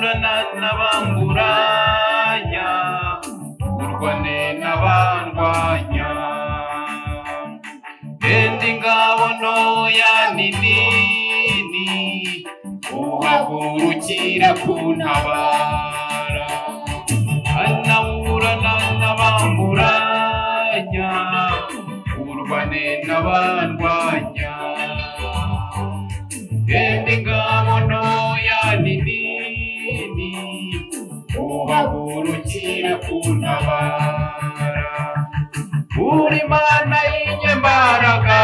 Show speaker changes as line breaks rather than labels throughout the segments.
ntaburana n'abamburanya urwane n'abandwanya endi ngabo ntoya ninini uhagurukire kuntabara ntaburana n'abamburanya urwane n'abandwanya endi ngabo ntoya ninini uhagurukire kuntabara uri Mana y'inyembaraga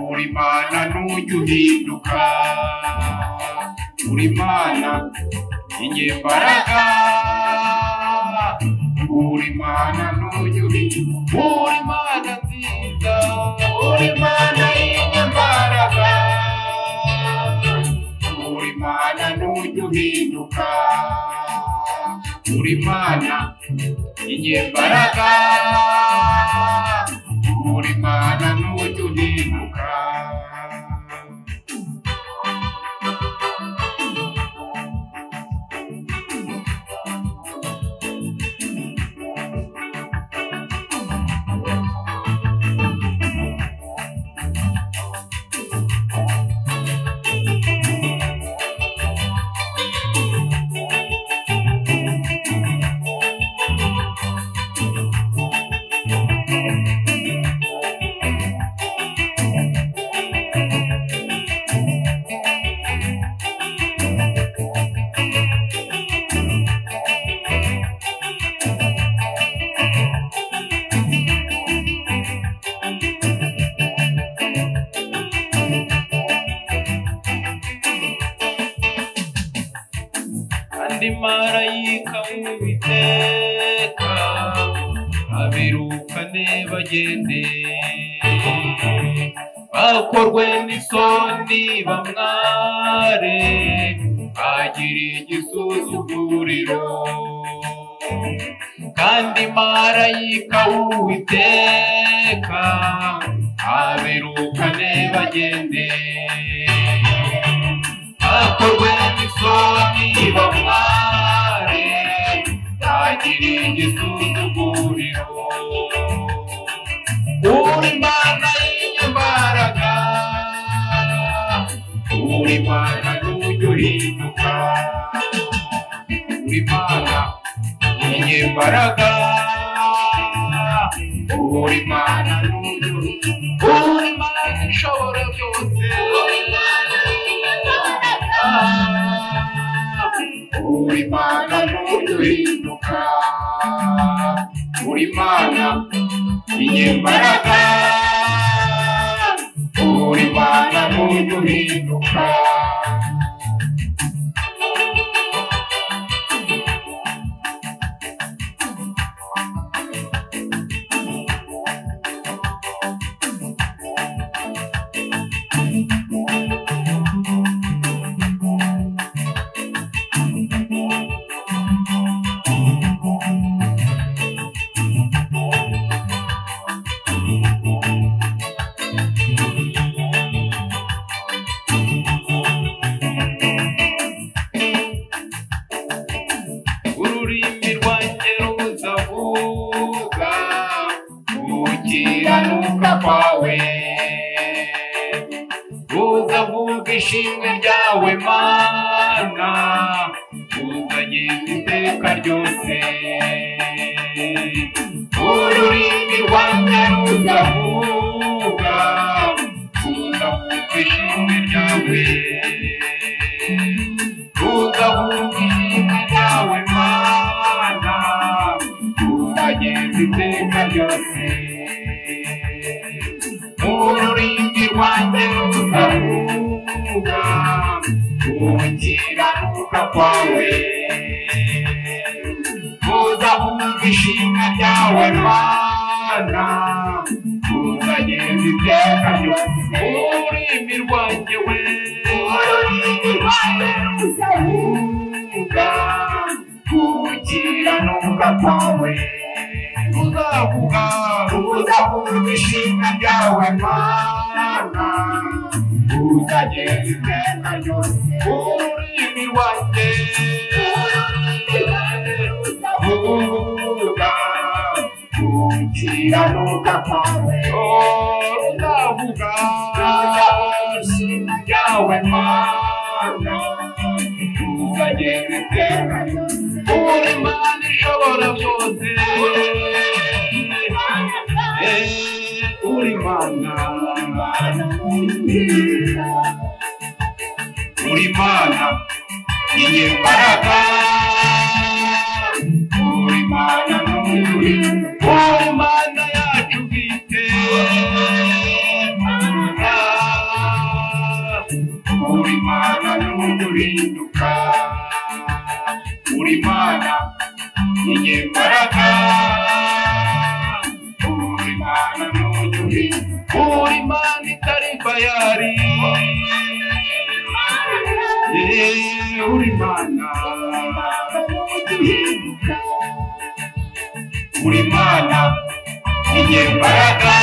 uri Mana ntujya uhinduka uri Mana y'inyembaraga uri Mana ntujya uhinduka uri Mana nziza uri Mana y'inyembaraga uri Mana ntujya uhinduka uri Mana y'inyembaraga uri Mana ntujya uhinduka Andi marayika w'Uwiteka abirukane bagende bakorwe n'isoni bamware bagire igisuzuguriro kandi marayika w'Uwiteka abirukane bagende bakorwe n'isoni bamware bagire igisuzuguriro uri Mana y'inyembaraga uri Mana ntujya uhinduka uri Mana y'inyembaraga uri Mana ntujya uhinduka uri Mana ishobora byose uri Mana ntujya uhinduka uri Mana y'inyembaraga uri Mana ntujya uhinduka ururimi rwanjye ruzavuga gukiranuka kwawe ruzavuga ishimwe ryawe Mana ruzageza iteka ryose ururimi rwanjye ruzavuga ishimwe ryawe ruzavuga ishimwe ryawe Mana ruzageza iteka ryose ururimi rwanjye ruzavuga gukiranuka kwawe ruzavuga ishimwe ryawe Mana ruzageza iteka ryose ururimi rwanjye we ururimi rwanjye ruzavuga gukiranuka kwawe ruzavuga ishimwe ryawe Mana ruzageza iteka ryose ururimi ururimi wanjye vuga gukiranuka kwawe ndavuga yawe Mana ukagenda uri Mana ishobora byose uri Mana uri Mana inyembaraga uri Mana n'umuri uri Mana yacu bwite uri Mana n'umurinduka uri Mana inyembaraga uri Mana n'umuri uri Mana itari bayari uri Mana uri Mana inyembaraga